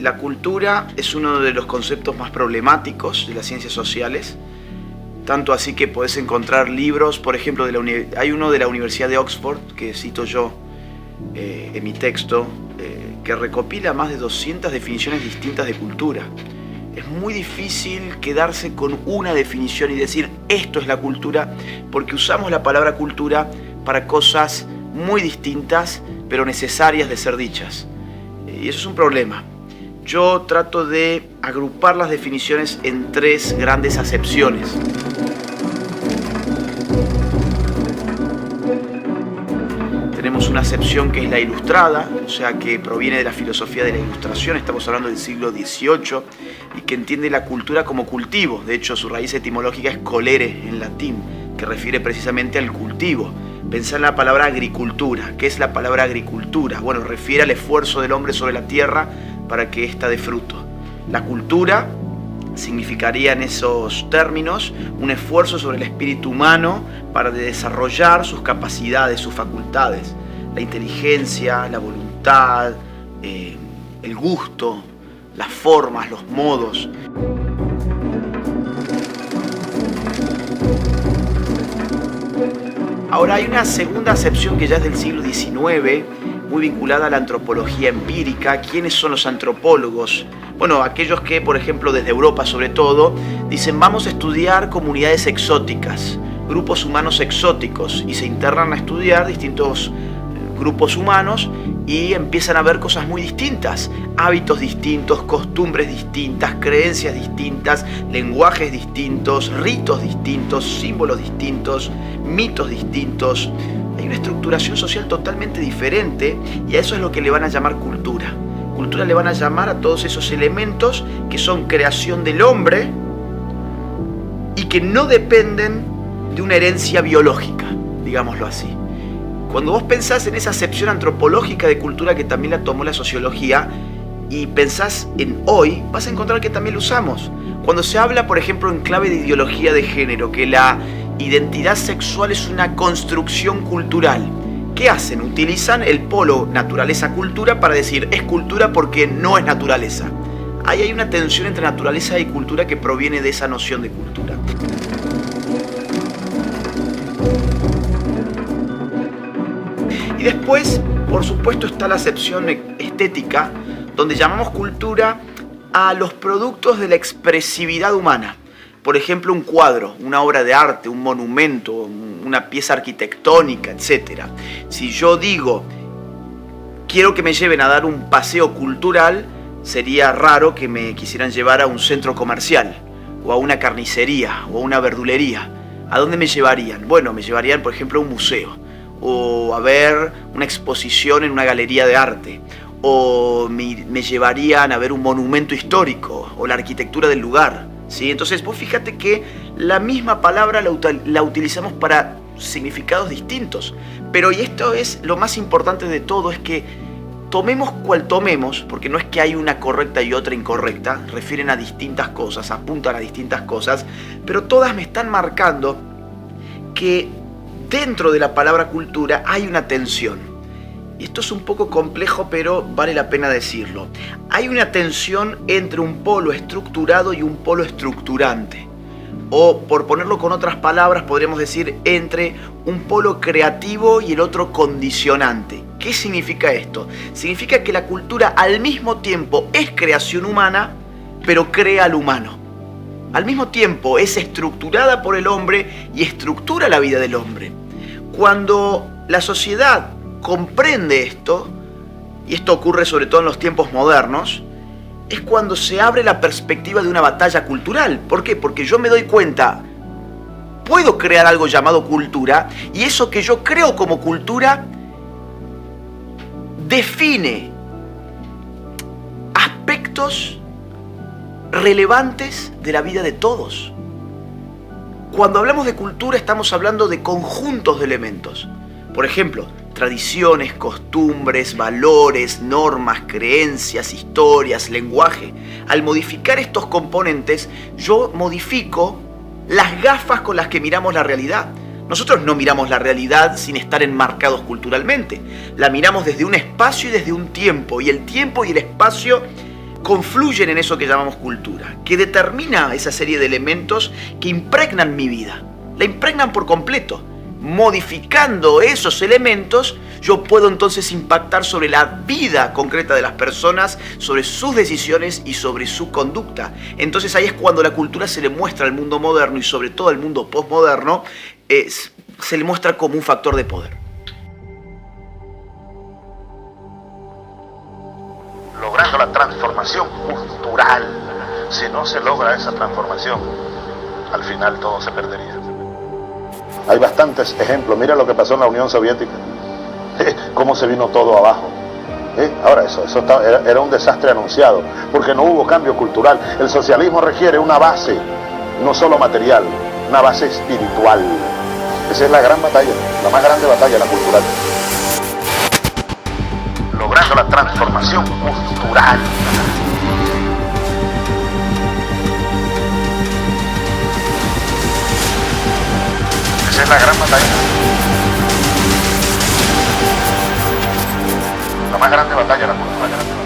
La cultura es uno de los conceptos más problemáticos de las ciencias sociales, tanto así que podés encontrar libros, por ejemplo, hay uno de la Universidad de Oxford, que cito yo en mi texto, que recopila más de 200 definiciones distintas de cultura. Es muy difícil quedarse con una definición y decir esto es la cultura, porque usamos la palabra cultura para cosas muy distintas, pero necesarias de ser dichas. Y eso es un problema. Yo trato de agrupar las definiciones en tres grandes acepciones. Tenemos una acepción que es la ilustrada, o sea, que proviene de la filosofía de la ilustración, estamos hablando del siglo XVIII, y que entiende la cultura como cultivo. De hecho, su raíz etimológica es colere en latín, que refiere precisamente al cultivo. Pensá en la palabra agricultura. ¿Qué es la palabra agricultura? Bueno, refiere al esfuerzo del hombre sobre la tierra para que ésta dé fruto. La cultura significaría en esos términos un esfuerzo sobre el espíritu humano para desarrollar sus capacidades, sus facultades, la inteligencia, la voluntad, el gusto, las formas, los modos. Ahora hay una segunda acepción que ya es del siglo XIX, muy vinculada a la antropología empírica. ¿Quiénes son los antropólogos? Bueno, aquellos que, por ejemplo, desde Europa sobre todo, dicen vamos a estudiar comunidades exóticas, grupos humanos exóticos, y se internan a estudiar distintos grupos humanos y empiezan a ver cosas muy distintas, hábitos distintos, costumbres distintas, creencias distintas, lenguajes distintos, ritos distintos, símbolos distintos, mitos distintos. Hay una estructuración social totalmente diferente y a eso es lo que le van a llamar cultura. Cultura le van a llamar a todos esos elementos que son creación del hombre y que no dependen de una herencia biológica, digámoslo así. Cuando vos pensás en esa acepción antropológica de cultura que también la tomó la sociología y pensás en hoy, vas a encontrar que también lo usamos. Cuando se habla, por ejemplo, en clave de ideología de género, que la identidad sexual es una construcción cultural, ¿qué hacen? Utilizan el polo naturaleza-cultura para decir es cultura porque no es naturaleza. Ahí hay una tensión entre naturaleza y cultura que proviene de esa noción de cultura. Y después, por supuesto, está la acepción estética, donde llamamos cultura a los productos de la expresividad humana. Por ejemplo, un cuadro, una obra de arte, un monumento, una pieza arquitectónica, etc. Si yo digo, quiero que me lleven a dar un paseo cultural, sería raro que me quisieran llevar a un centro comercial, o a una carnicería, o a una verdulería. ¿A dónde me llevarían? Bueno, me llevarían, por ejemplo, a un museo, o a ver una exposición en una galería de arte, o me llevarían a ver un monumento histórico, o la arquitectura del lugar, ¿sí? Entonces vos fíjate que la misma palabra la utilizamos para significados distintos, pero y esto es lo más importante de todo, es que tomemos cual tomemos, porque no es que hay una correcta y otra incorrecta, refieren a distintas cosas, apuntan a distintas cosas, pero todas me están marcando que dentro de la palabra cultura hay una tensión. Y esto es un poco complejo, pero vale la pena decirlo. Hay una tensión entre un polo estructurado y un polo estructurante. O, por ponerlo con otras palabras, podríamos decir entre un polo creativo y el otro condicionante. ¿Qué significa esto? Significa que la cultura al mismo tiempo es creación humana, pero crea al humano. Al mismo tiempo es estructurada por el hombre y estructura la vida del hombre. Cuando la sociedad comprende esto, y esto ocurre sobre todo en los tiempos modernos, es cuando se abre la perspectiva de una batalla cultural. ¿Por qué? Porque yo me doy cuenta, puedo crear algo llamado cultura, y eso que yo creo como cultura define aspectos relevantes de la vida de todos. Cuando hablamos de cultura estamos hablando de conjuntos de elementos. Por ejemplo, tradiciones, costumbres, valores, normas, creencias, historias, lenguaje. Al modificar estos componentes, yo modifico las gafas con las que miramos la realidad. Nosotros no miramos la realidad sin estar enmarcados culturalmente. La miramos desde un espacio y desde un tiempo. Y el tiempo y el espacio confluyen en eso que llamamos cultura, que determina esa serie de elementos que impregnan mi vida, la impregnan por completo. Modificando esos elementos, yo puedo entonces impactar sobre la vida concreta de las personas, sobre sus decisiones y sobre su conducta. Entonces ahí es cuando la cultura se le muestra al mundo moderno y sobre todo al mundo postmoderno, se le muestra como un factor de poder. Logrando la transformación cultural. Si no se logra esa transformación, al final todo se perdería. Hay bastantes ejemplos. Mira lo que pasó en la Unión Soviética. Cómo se vino todo abajo. Ahora eso era un desastre anunciado, porque no hubo cambio cultural. El socialismo requiere una base, no solo material, una base espiritual. Esa es la gran batalla, la más grande batalla, la cultural. Logrando la transformación cultural. Esa es la gran batalla. La más grande batalla, la cultural.